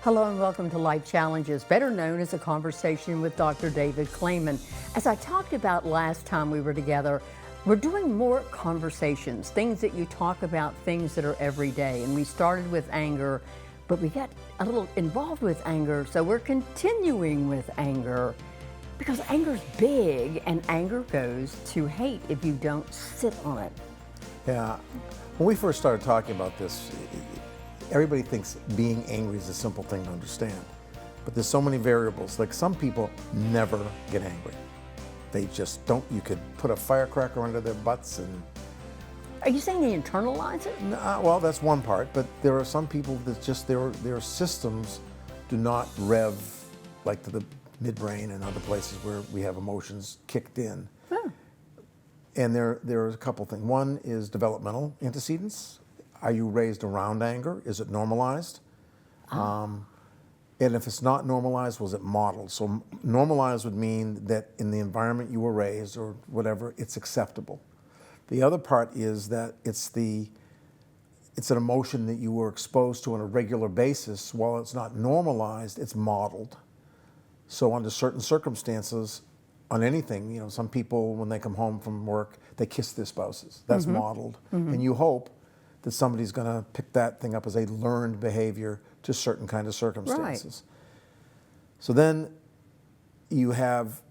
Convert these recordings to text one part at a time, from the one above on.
Hello and welcome to Life Challenges, better known as a conversation with Dr. David Clayman. As I talked about last time we were together, we're doing more conversations, things that you talk about, things that are everyday. And we started with anger, but we got a little involved with anger, so we're continuing with anger. Because anger's big, and anger goes to hate if you don't sit on it. Yeah, when we first started talking about this, everybody thinks being angry is a simple thing to understand. But there's so many variables. Like, some people never get angry. They just don't. You could put a firecracker under their butts and... Are you saying they internalize it? Well, that's one part, but there are some people that just, their systems do not rev like to the midbrain and other places where we have emotions kicked in. Huh. And there are a couple things. One is developmental antecedents. Are you raised around anger? Is it normalized? And if it's not normalized, was it modeled? So normalized would mean that in the environment you were raised or whatever, it's acceptable. The other part is that it's an emotion that you were exposed to on a regular basis. While it's not normalized, it's modeled. So under certain circumstances, on anything, some people, when they come home from work, they kiss their spouses. That's modeled. And you hope that somebody's going to pick that thing up as a learned behavior to certain kind of circumstances. Right. So then you have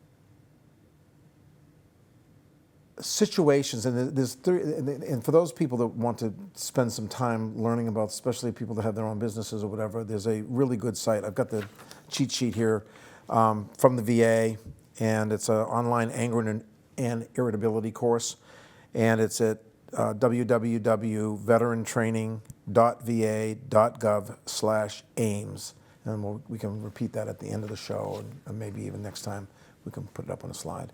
situations, and there's three, and for those people that want to spend some time learning about, especially people that have their own businesses or whatever, there's a really good site. I've got the cheat sheet here from the VA, and it's an online anger and irritability course, and it's at www.veterantraining.va.gov/AIMS, and we can repeat that at the end of the show, and maybe even next time we can put it up on a slide.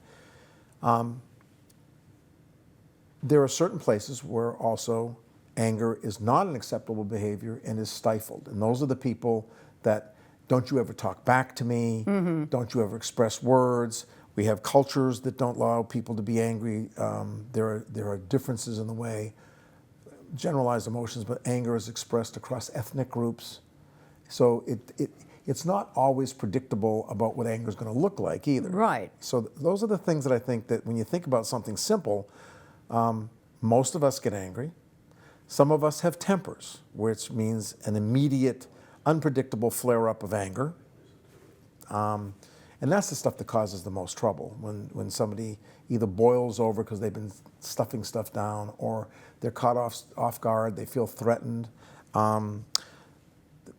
There are certain places where also anger is not an acceptable behavior and is stifled, and those are the people that, don't you ever talk back to me, don't you ever express words. We have cultures that don't allow people to be angry. There are differences in the way, generalized emotions, but anger is expressed across ethnic groups. So it's not always predictable about what anger is going to look like either. Right. So those are the things that I think that when you think about something simple, most of us get angry. Some of us have tempers, which means an immediate, unpredictable flare-up of anger. And that's the stuff that causes the most trouble, when somebody either boils over because they've been stuffing stuff down, or they're caught off guard, they feel threatened.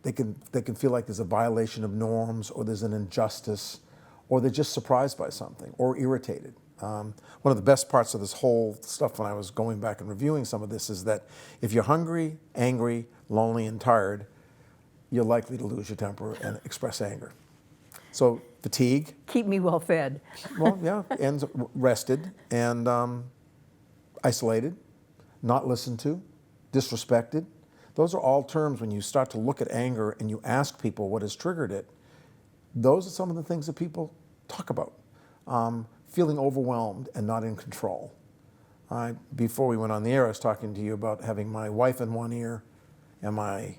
They can feel like there's a violation of norms, or there's an injustice, or they're just surprised by something, or irritated. One of the best parts of this whole stuff, when I was going back and reviewing some of this, is that if you're hungry, angry, lonely, and tired, you're likely to lose your temper and express anger. So fatigue. Keep me well fed. Well, yeah, and rested, and isolated, not listened to, disrespected. Those are all terms when you start to look at anger and you ask people what has triggered it. Those are some of the things that people talk about. Feeling overwhelmed and not in control. Before we went on the air, I was talking to you about having my wife in one ear and my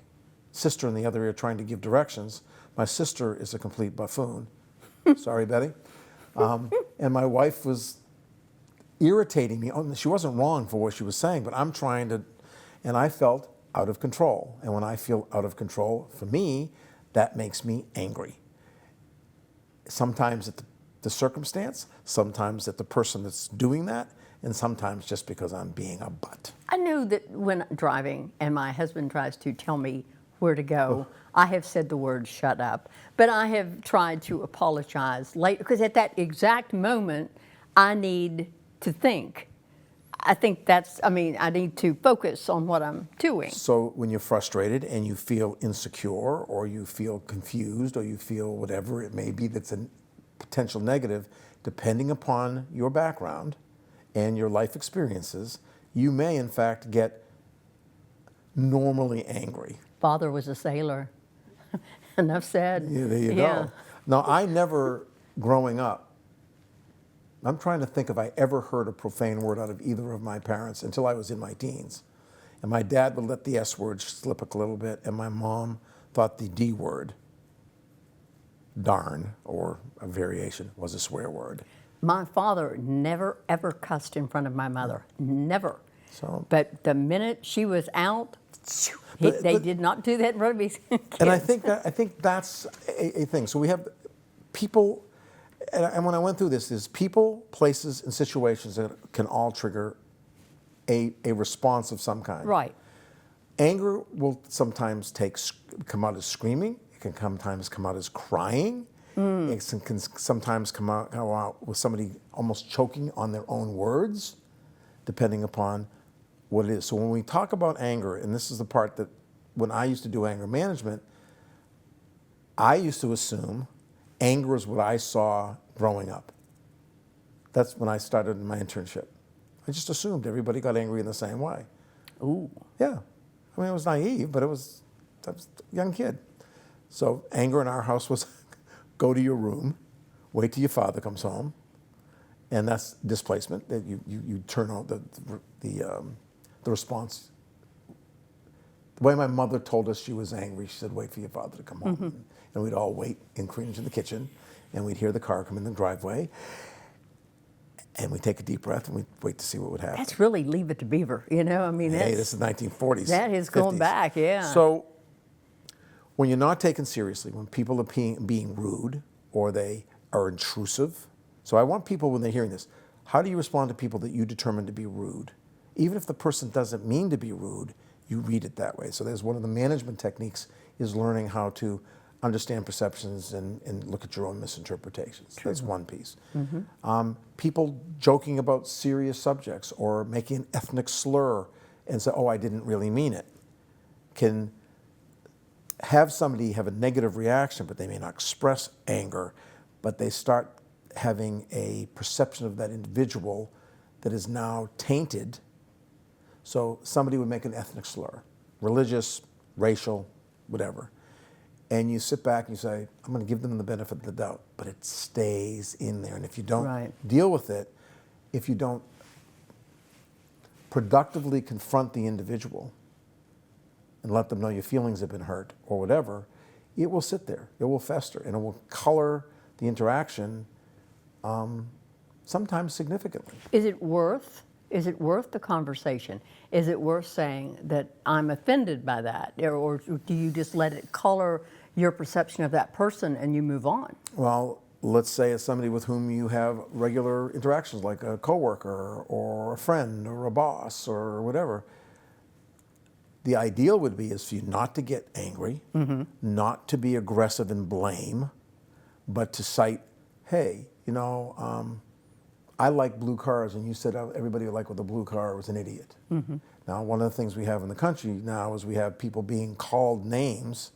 sister in the other ear trying to give directions. My sister is a complete buffoon. Sorry, Betty. And my wife was irritating me. She wasn't wrong for what she was saying, but I'm trying to, and I felt out of control. And when I feel out of control, for me, that makes me angry. Sometimes at the circumstance, sometimes at the person that's doing that, and sometimes just because I'm being a butt. I know that when driving and my husband tries to tell me where to go, I have said the word "shut up," but I have tried to apologize later, because at that exact moment, I need to think. I need to focus on what I'm doing. So when you're frustrated and you feel insecure, or you feel confused, or you feel whatever it may be that's a potential negative, depending upon your background and your life experiences, you may in fact get normally angry. Father was a sailor. Enough said. Yeah, there you go. Now, I never, growing up, I'm trying to think if I ever heard a profane word out of either of my parents until I was in my teens. And my dad would let the S word slip a little bit, and my mom thought the D word darn, or a variation, was a swear word. My father never ever cussed in front of my mother, never. So, But the minute she was out, they did not do that in front of me. and I think that's a thing. So we have people, and when I went through this, there's people, places, and situations that can all trigger a response of some kind. Right. Anger will sometimes come out as screaming. It can sometimes come out as crying. It can sometimes come out with somebody almost choking on their own words, depending upon what it is. So when we talk about anger, and this is the part that when I used to do anger management, I used to assume anger is what I saw growing up. That's when I started my internship. I just assumed everybody got angry in the same way. Ooh. Yeah. I mean, it was naive, but I was a young kid. So anger in our house was go to your room, wait till your father comes home, and that's displacement. That you turn on the response. The way my mother told us she was angry, she said, wait for your father to come home. And we'd all wait and cringe in the kitchen, and we'd hear the car come in the driveway, and we'd take a deep breath, and we'd wait to see what would happen. That's really Leave It to Beaver, you know? I mean, Hey, this is 1940s. that is going 50s. back, yeah. So when you're not taken seriously, when people are being rude or they are intrusive, so I want people when they're hearing this, how do you respond to people that you determine to be rude? Even if the person doesn't mean to be rude, you read it that way. So there's one of the management techniques is learning how to understand perceptions and look at your own misinterpretations. True. That's one piece. People joking about serious subjects or making an ethnic slur and say, oh, I didn't really mean it, can have somebody have a negative reaction, but they may not express anger, but they start having a perception of that individual that is now tainted. So somebody would make an ethnic slur, religious, racial, whatever. And you sit back and you say, I'm going to give them the benefit of the doubt, but it stays in there. And if you don't deal with it, if you don't productively confront the individual and let them know your feelings have been hurt or whatever, it will sit there, it will fester, and it will color the interaction sometimes significantly. Is it worth the conversation? Is it worth saying that I'm offended by that? Or do you just let it color your perception of that person and you move on? Well, let's say it's somebody with whom you have regular interactions, like a coworker or a friend or a boss or whatever. The ideal would be is for you not to get angry, not to be aggressive and blame, but to cite, hey, I like blue cars, and you said everybody who liked with a blue car was an idiot. Now, one of the things we have in the country now is we have people being called names.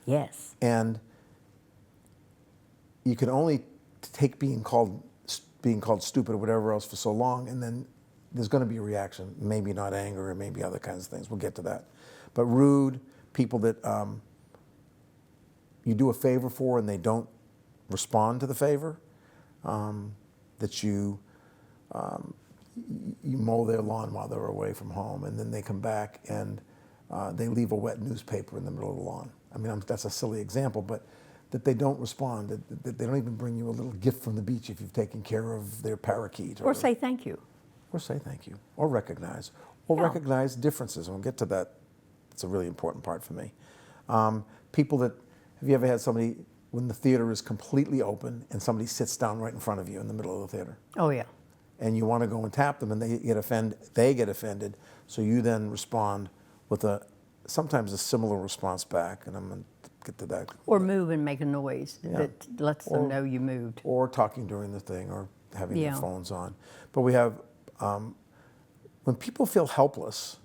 Yes. And you can only take being called stupid or whatever else for so long, and then there's going to be a reaction, maybe not anger or maybe other kinds of things. We'll get to that. But rude, people that you do a favor for and they don't respond to the favor, that you mow their lawn while they're away from home, and then they come back and they leave a wet newspaper in the middle of the lawn. I mean, that's a silly example, but that they don't respond, that they don't even bring you a little gift from the beach if you've taken care of their parakeet. Or say thank you. Or say thank you. Or recognize. Or recognize differences. And we'll get to that. It's a really important part for me. People that, have you ever had somebody, when the theater is completely open and somebody sits down right in front of you in the middle of the theater? Oh, yeah. And you want to go and tap them and they get offended. So you then respond with sometimes a similar response back, and I'm going to get to that. Or move and make a noise that lets them know you moved. Or talking during the thing, or having their phones on. But we have, when people feel helpless,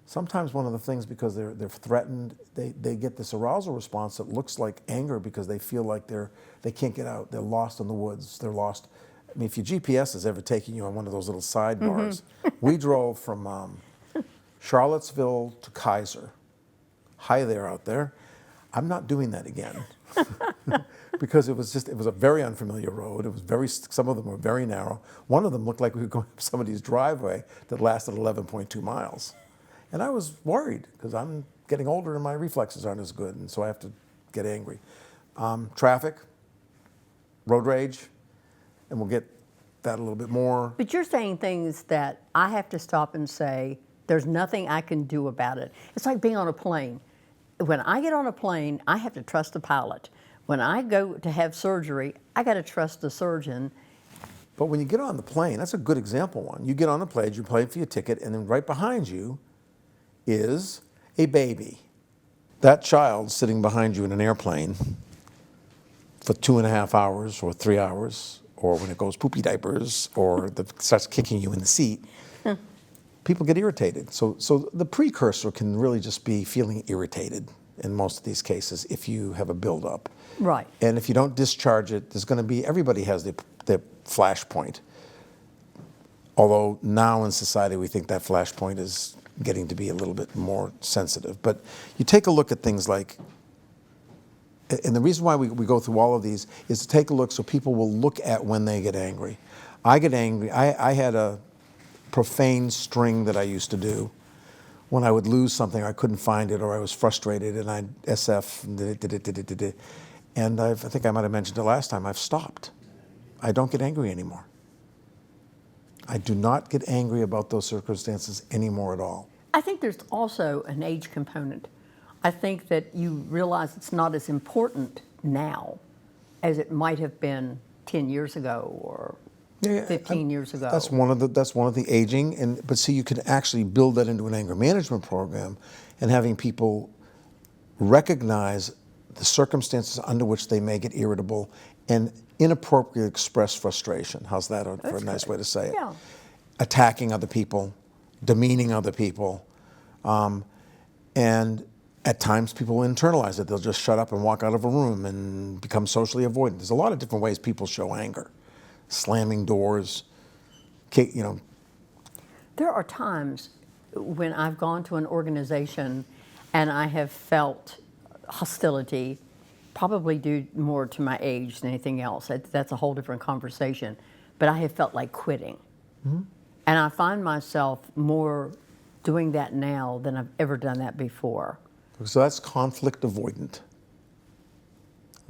sometimes one of the things, because they're threatened, they get this arousal response that looks like anger because they feel like they can't get out. They're lost in the woods. They're lost. I mean, if your GPS has ever taken you on one of those little sidebars, we drove from Charlottesville to Kaiser. Hi there out there. I'm not doing that again because it was a very unfamiliar road. It was some of them were very narrow. One of them looked like we were going up somebody's driveway that lasted 11.2 miles. And I was worried because I'm getting older and my reflexes aren't as good, and so I have to get angry. Traffic, road rage, and we'll get that a little bit more. But you're saying things that I have to stop and say, there's nothing I can do about it. It's like being on a plane. When I get on a plane, I have to trust the pilot. When I go to have surgery, I got to trust the surgeon. But when you get on the plane, that's a good example one. You get on the plane, you pay for your ticket, and then right behind you is a baby. That child sitting behind you in an airplane for 2.5 hours or 3 hours, or when it goes poopy diapers, or starts kicking you in the seat, people get irritated. So the precursor can really just be feeling irritated in most of these cases if you have a buildup. Right. And if you don't discharge it, there's going to be, everybody has their flashpoint. Although now in society we think that flashpoint is getting to be a little bit more sensitive. But you take a look at things like, and the reason why we go through all of these is to take a look so people will look at when they get angry. I get angry. I had a profane string that I used to do when I would lose something, I couldn't find it, or I was frustrated, and I'd SF, and I think I might have mentioned it last time, I've stopped. I don't get angry anymore. I do not get angry about those circumstances anymore at all. I think there's also an age component. I think that you realize it's not as important now as it might have been 10 years ago or 15 years ago. That's one of the aging, but see, you can actually build that into an anger management program, and having people recognize the circumstances under which they may get irritable and inappropriately express frustration. How's that for a nice way to say it? Yeah. Attacking other people, demeaning other people, and at times people internalize it. They'll just shut up and walk out of a room and become socially avoidant. There's a lot of different ways people show anger. Slamming doors, you know. There are times when I've gone to an organization and I have felt hostility, probably due more to my age than anything else. That's a whole different conversation. But I have felt like quitting. Mm-hmm. And I find myself more doing that now than I've ever done that before. So that's conflict avoidant.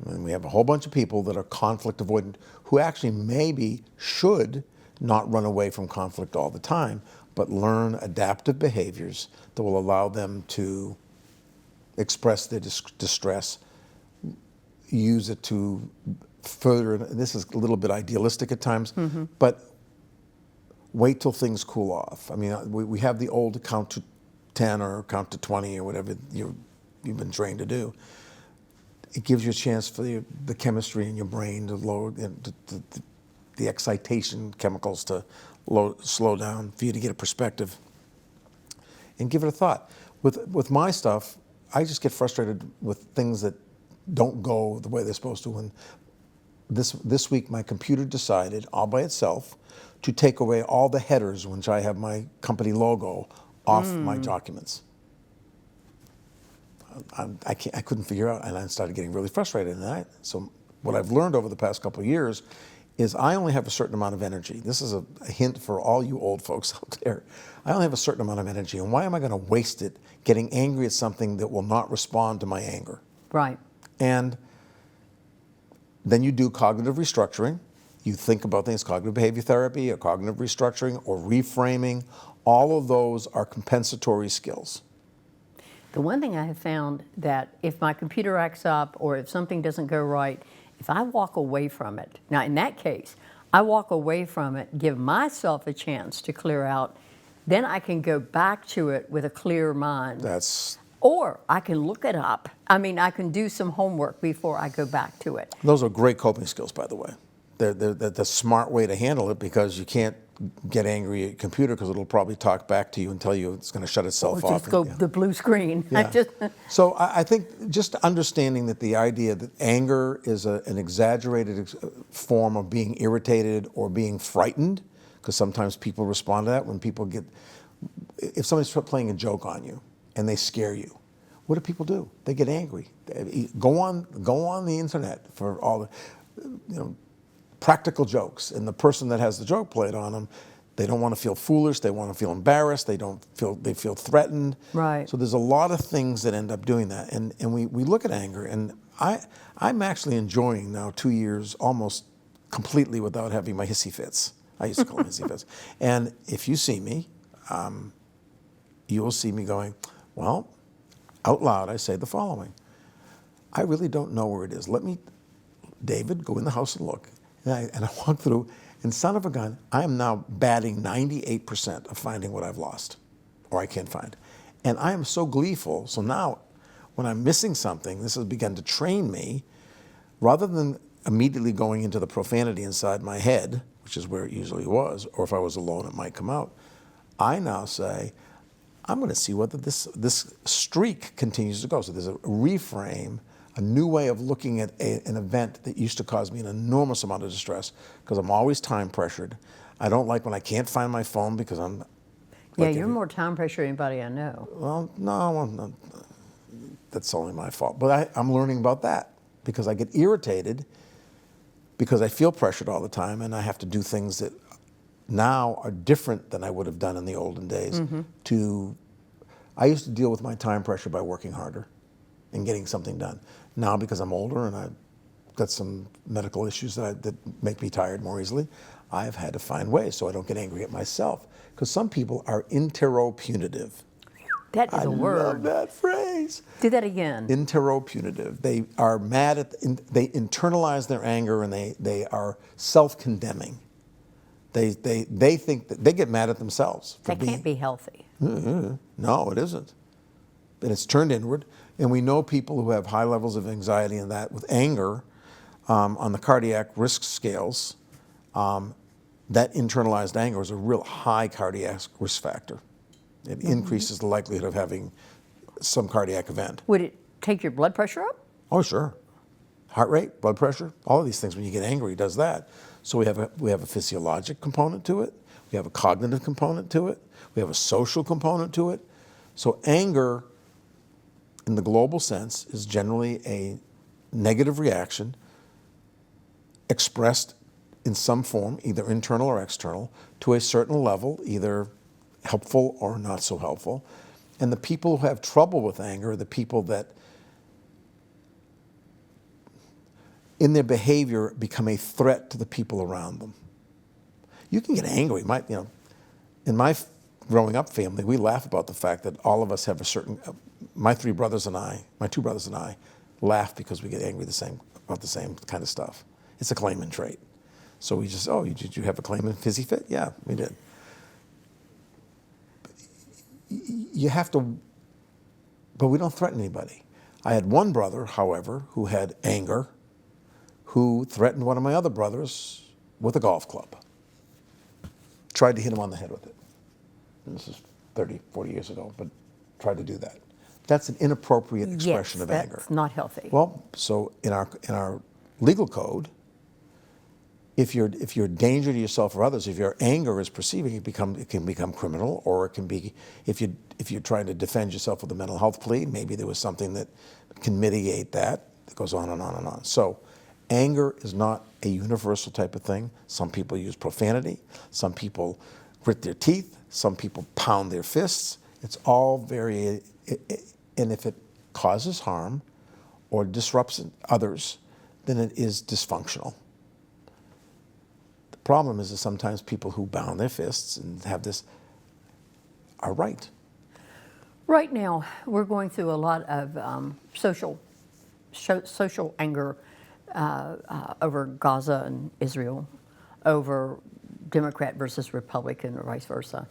And we have a whole bunch of people that are conflict avoidant who actually maybe should not run away from conflict all the time, but learn adaptive behaviors that will allow them to express their distress, use it to further, and this is a little bit idealistic at times, but wait till things cool off. I mean, we have the old count to 10 or count to 20 or whatever you've been trained to do. It gives you a chance for the chemistry in your brain to lower, the excitation chemicals to slow down, for you to get a perspective and give it a thought. With my stuff, I just get frustrated with things that don't go the way they're supposed to. And this week, my computer decided all by itself to take away all the headers, which I have my company logo, off my documents. I couldn't figure out, and I started getting really frustrated. So what I've learned over the past couple of years is I only have a certain amount of energy. This is a hint for all you old folks out there. I only have a certain amount of energy, and why am I going to waste it getting angry at something that will not respond to my anger? Right. And then you do cognitive restructuring. You think about things, cognitive behavior therapy, or cognitive restructuring, or reframing. All of those are compensatory skills. The one thing I have found that if my computer acts up or if something doesn't go right, if I walk away from it, now in that case, I walk away from it, give myself a chance to clear out, then I can go back to it with a clear mind. Or I can look it up. I mean, I can do some homework before I go back to it. Those are great coping skills, by the way. They're the smart way to handle it, because you can't get angry at your computer because it'll probably talk back to you and tell you it's going to shut itself off. Just go the blue screen. Yeah. So I think just understanding that the idea that anger is an exaggerated form of being irritated or being frightened, because sometimes people respond to that when people if somebody's playing a joke on you and they scare you, what do people do? They get angry. Go on the internet for all the, practical jokes, and the person that has the joke played on them, they don't want to feel foolish, they want to feel embarrassed, they feel threatened. Right. So there's a lot of things that end up doing that, and we look at anger, and I'm actually enjoying now 2 years almost completely without having my hissy fits. I used to call them hissy fits. And if you see me, you will see me going, well, out loud I say the following. I really don't know where it is. Let me, David, go in the house and look. And I walk through, and son of a gun, I am now batting 98% of finding what I've lost or I can't find. And I am so gleeful. So now when I'm missing something, this has begun to train me, rather than immediately going into the profanity inside my head, which is where it usually was, or if I was alone, it might come out. I now say, I'm going to see whether this streak continues to go. So there's a reframe, a new way of looking at an event that used to cause me an enormous amount of distress, because I'm always time pressured. I don't like when I can't find my phone because I'm... Yeah, you're more time pressure than anybody I know. Well, no, that's only my fault. But I'm learning about that, because I get irritated because I feel pressured all the time, and I have to do things that now are different than I would have done in the olden days. I used to deal with my time pressure by working harder and getting something done. Now, because I'm older and I've got some medical issues that make me tired more easily, I've had to find ways so I don't get angry at myself. Because some people are interopunitive. That is a word. I love that phrase. Do that again. Interopunitive. They are mad at, they internalize their anger, and they are self-condemning. They think that they get mad at themselves. That can't be healthy. No, it isn't. And it's turned inward. And we know people who have high levels of anxiety and that with anger on the cardiac risk scales, that internalized anger is a real high cardiac risk factor. It increases the likelihood of having some cardiac event. Would it take your blood pressure up? Oh, sure. Heart rate, blood pressure, all of these things. When you get angry, it does that. So we have a physiologic component to it. We have a cognitive component to it. We have a social component to it. So anger, in the global sense, is generally a negative reaction expressed in some form, either internal or external, to a certain level, either helpful or not so helpful. And the people who have trouble with anger are the people that, in their behavior, become a threat to the people around them. You can get angry. In my growing up family, we laugh about the fact that all of us have a certain, my two brothers and I laugh because we get angry about the same kind of stuff. It's a Clayman trait. So we just, did you have a Clayman fizzy fit? Yeah, we did. You have to, but we don't threaten anybody. I had one brother, however, who had anger, who threatened one of my other brothers with a golf club. Tried to hit him on the head with it. And this is 30, 40 years ago, but tried to do that. That's an inappropriate expression of anger. That's not healthy. Well, so in our legal code, if you're a danger to yourself or others, if your anger is perceiving, it can become criminal, or it can be, if you're trying to defend yourself with a mental health plea, maybe there was something that can mitigate that. It goes on and on and on. So anger is not a universal type of thing. Some people use profanity. Some people grit their teeth. Some people pound their fists. It's all very, and if it causes harm or disrupts others, then it is dysfunctional. The problem is that sometimes people who pound their fists and have this are right. Right now, we're going through a lot of social anger over Gaza and Israel, over Democrat versus Republican, or vice versa.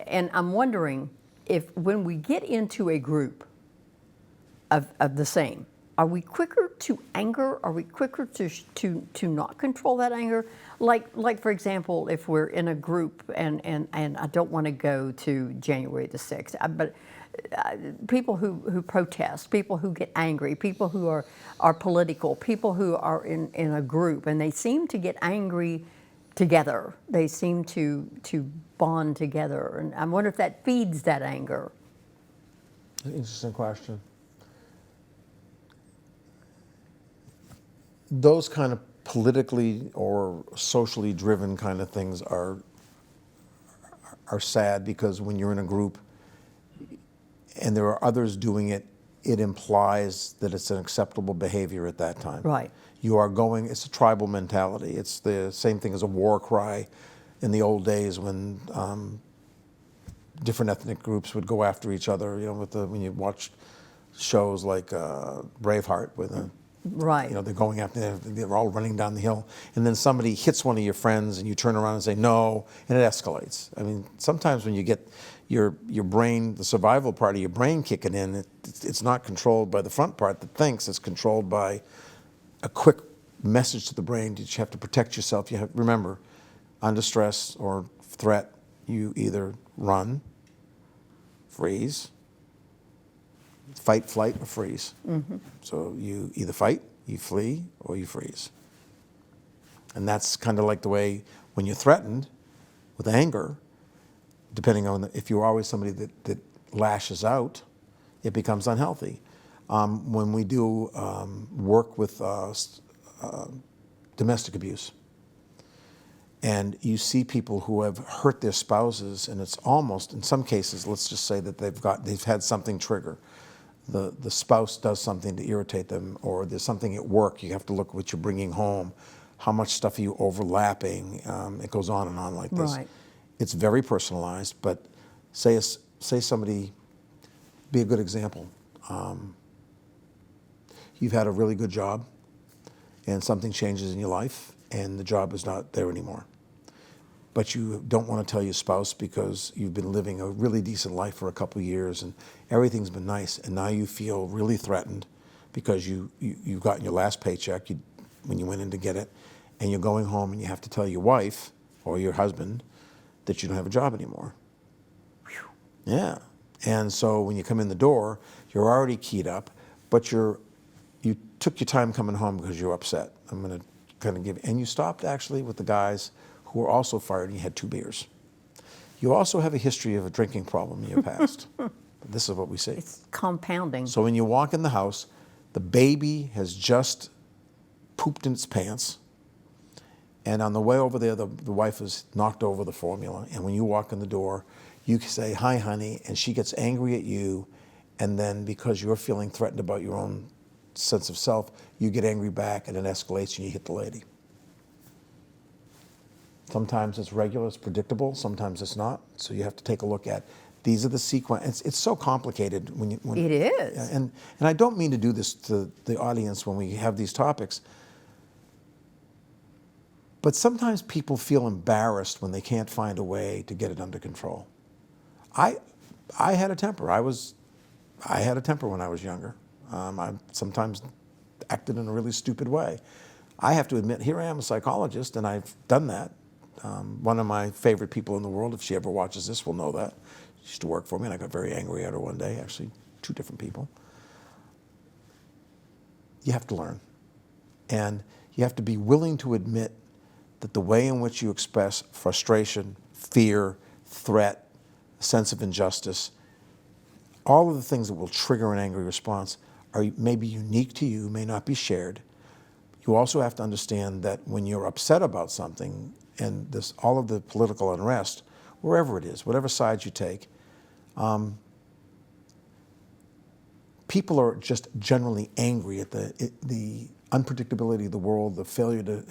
And I'm wondering if, when we get into a group of the same, are we quicker to anger? Are we quicker to not control that anger? Like for example, if we're in a group and I don't want to go to January the 6th, but people who protest, people who get angry, people who are political, people who are in a group, and they seem to get angry together. They seem to bond together, and I wonder if that feeds that anger. Interesting question. Those kind of politically or socially driven kind of things are sad, because when you're in a group and there are others doing it it implies that it's an acceptable behavior at that time. Right. You are going, it's a tribal mentality. It's the same thing as a war cry in the old days when different ethnic groups would go after each other, when you watched shows like Braveheart, where Right. they're going after, they're all running down the hill, and then somebody hits one of your friends, and you turn around and say no, and it escalates. I mean, sometimes when you get your brain, the survival part of your brain kicking in, it's not controlled by the front part that thinks. It's controlled by a quick message to the brain that you have to protect yourself. You have, remember, under stress or threat, you either run, freeze, fight, flight, or freeze. Mm-hmm. So you either fight, you flee, or you freeze. And that's kind of like the way when you're threatened with anger, depending on if you're always somebody that lashes out, it becomes unhealthy. When we do work with domestic abuse, and you see people who have hurt their spouses, and it's almost, in some cases, let's just say that they've had something trigger. The spouse does something to irritate them, or there's something at work. You have to look at what you're bringing home. How much stuff are you overlapping? It goes on and on like this. Right. It's very personalized, but say somebody, be a good example. You've had a really good job, and something changes in your life, and the job is not there anymore. But you don't want to tell your spouse because you've been living a really decent life for a couple of years, and everything's been nice, and now you feel really threatened because you've gotten your last paycheck when you went in to get it, and you're going home and you have to tell your wife or your husband that you don't have a job anymore. Whew. Yeah. And so when you come in the door, you're already keyed up, but you took your time coming home because you're upset. I'm going to kind of and you stopped actually with the guys who were also fired, and you had 2 beers. You also have a history of a drinking problem in your past. This is what we see. It's compounding. So when you walk in the house, the baby has just pooped in its pants, and on the way over there, the wife has knocked over the formula, and when you walk in the door, you say, "Hi, honey," and she gets angry at you, and then because you're feeling threatened about your own sense of self, you get angry back, and it escalates, and you hit the lady. Sometimes it's regular, it's predictable, sometimes it's not, so you have to take a look at, these are the sequence. It's so complicated when it is. And I don't mean to do this to the audience when we have these topics, but sometimes people feel embarrassed when they can't find a way to get it under control. I had a temper. I had a temper when I was younger. I sometimes acted in a really stupid way. I have to admit, here I am, a psychologist, and I've done that. One of my favorite people in the world, if she ever watches this, will know that. She used to work for me, and I got very angry at her one day, actually, 2 different people. You have to learn. And you have to be willing to admit that the way in which you express frustration, fear, threat, sense of injustice, all of the things that will trigger an angry response are maybe unique to you, may not be shared. You also have to understand that when you're upset about something, and all of the political unrest, wherever it is, whatever side you take, people are just generally angry at the unpredictability of the world, the failure to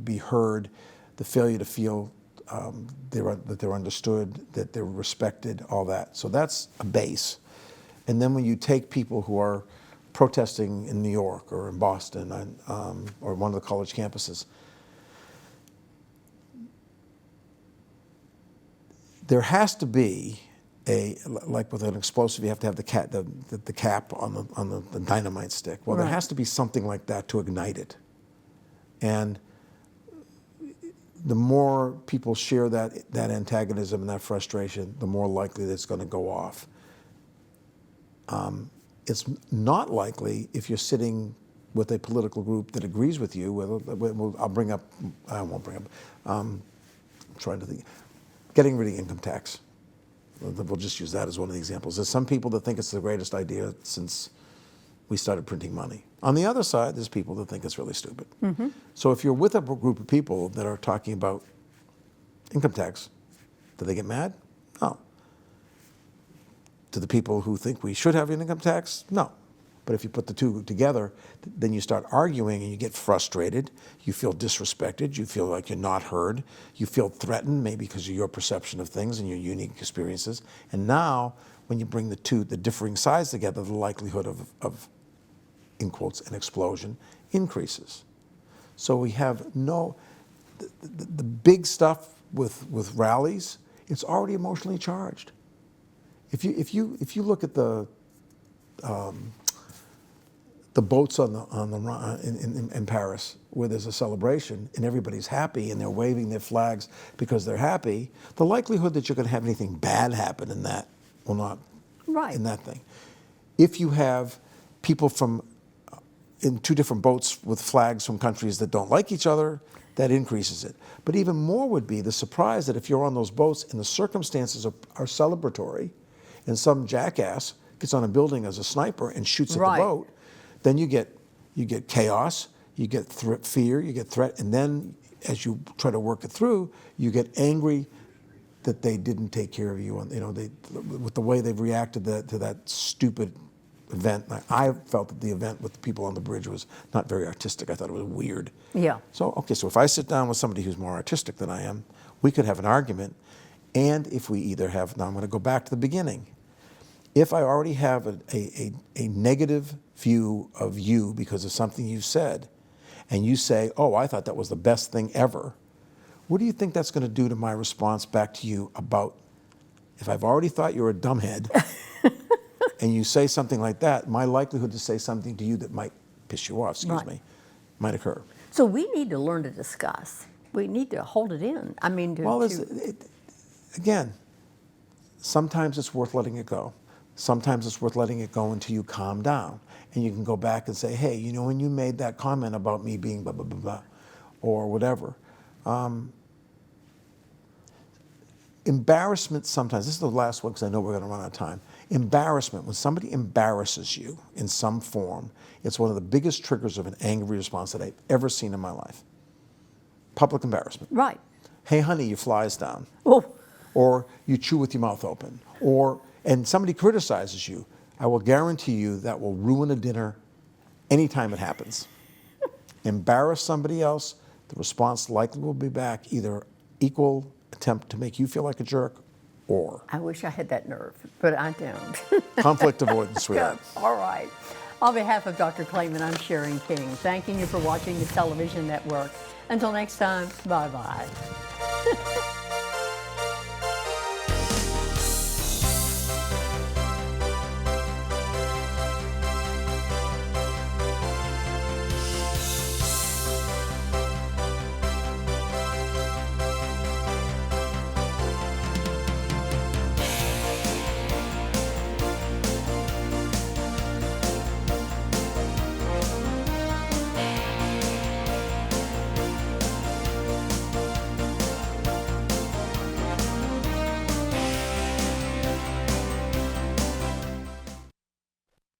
be heard, the failure to feel that they're understood, that they're respected, all that. So that's a base. And then when you take people who are protesting in New York or in Boston or one of the college campuses, there has to be like with an explosive, you have to have the cap on the dynamite stick. Well, right. There has to be something like that to ignite it. And the more people share that antagonism and that frustration, the more likely that it's going to go off. It's not likely if you're sitting with a political group that agrees with you. I won't bring up. I'm trying to think. Getting rid of income tax. We'll just use that as one of the examples. There's some people that think it's the greatest idea since we started printing money. On the other side, there's people that think it's really stupid. Mm-hmm. So if you're with a group of people that are talking about income tax, do they get mad? No. Do the people who think we should have an income tax? No. But if you put the two together, then you start arguing and you get frustrated. You feel disrespected. You feel like you're not heard. You feel threatened, maybe because of your perception of things and your unique experiences. And now, when you bring the differing sides together, the likelihood of in quotes, an explosion increases. So we have the big stuff with rallies, it's already emotionally charged. If you look at the boats in Paris where there's a celebration and everybody's happy and they're waving their flags because they're happy, the likelihood that you're going to have anything bad happen in that will not, in that thing. If you have people in two different boats with flags from countries that don't like each other, that increases it. But even more would be the surprise that if you're on those boats and the circumstances are celebratory and some jackass gets on a building as a sniper and shoots at the boat, then you get chaos, you get fear, you get threat, and then as you try to work it through, you get angry that they didn't take care of you, and with the way they've reacted to that stupid event. I felt that the event with the people on the bridge was not very artistic. I thought it was weird. Yeah. So if I sit down with somebody who's more artistic than I am, we could have an argument. And if we either have, now I'm going to go back to the beginning. If I already have a negative view of you because of something you said, and you say, oh, I thought that was the best thing ever, what do you think that's going to do to my response back to you about, if I've already thought you're a dumbhead, and you say something like that, my likelihood to say something to you that might piss you off, might occur. So we need to learn to discuss. We need to hold it in. I mean, again, sometimes it's worth letting it go. Sometimes it's worth letting it go until you calm down. And you can go back and say, hey, you know, when you made that comment about me being blah, blah, blah, blah, or whatever. Embarrassment sometimes, this is the last one because I know we're going to run out of time. Embarrassment, when somebody embarrasses you in some form, it's one of the biggest triggers of an angry response that I've ever seen in my life. Public embarrassment. Right. Hey, honey, your fly's down. Oh. Or you chew with your mouth open. And somebody criticizes you, I will guarantee you that will ruin a dinner anytime it happens. Embarrass somebody else, the response likely will be back either equal attempt to make you feel like a jerk or. I wish I had that nerve, but I don't. Conflict avoidance, sweetheart. All right. On behalf of Dr. Clayman, I'm Sharon King, thanking you for watching the television network. Until next time, bye-bye.